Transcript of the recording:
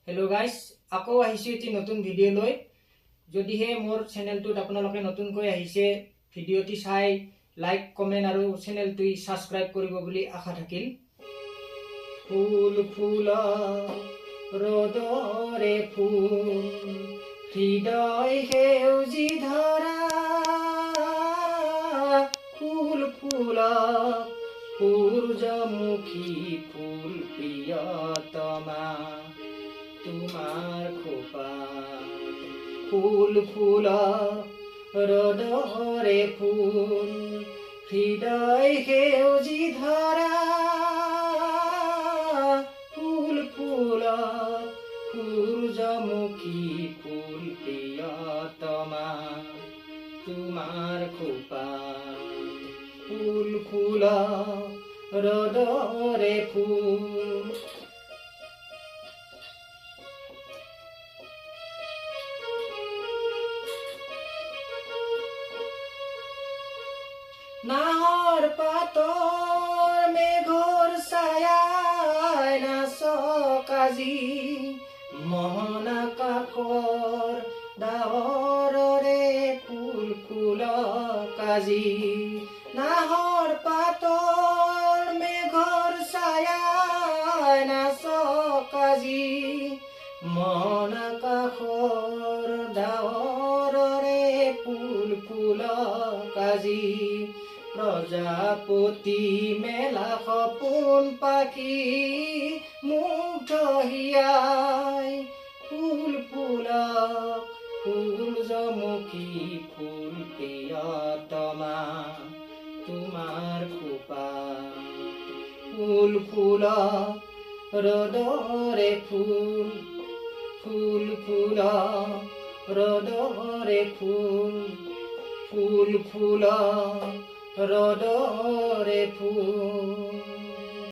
hello guys আকৌ আহিছো এটি নতুন ভিডিও লৈ যদিহে মোৰ চেনেলটোত আপোনালোকে নতুনকৈ আহিছে ভিডিওটি চাই লাইক কমেন্ট আৰু চেনেলটো সাবস্ক্ৰাইব কৰিব বুলি আশা থাকিল ফুল ফুলা ৰদৰে ফুল হৃদয় সেউজী ধৰা ফুল ফুলা সূর্যমুখী ফুল প্রিয়তমা তোমার খোপাত ফুল ফুলা রদরে ফুল হৃদয় সেউজী ধরা ফুল ফুলা সূর্যমুখী ফুল প্রিয়তমা তোমার খোপাত ফুল ফুলা রদরে ফুল নাহর পাতর মেঘর ছায়ায় নাচ কাজি মহন আকাশৰ ডাৱৰৰে ফুল ফুল কাজি নাহৰ পাতৰ মেঘৰ ছায়ায় নাচ কাজি মন আকাশৰ ডাৱৰৰে ফুল ফুল কাজি প্ৰজাপতি মেলা সপোন পাখি মুগ্ধ হিয়াই ফুল ফুলা সূর্যমুখী ফুল প্রিয়তমা তোমার খোপাত ফুল ফুলা রদরে ফুল ফুল ফুলা রদরে ফুল ফুল ফুলা রদরে ফুল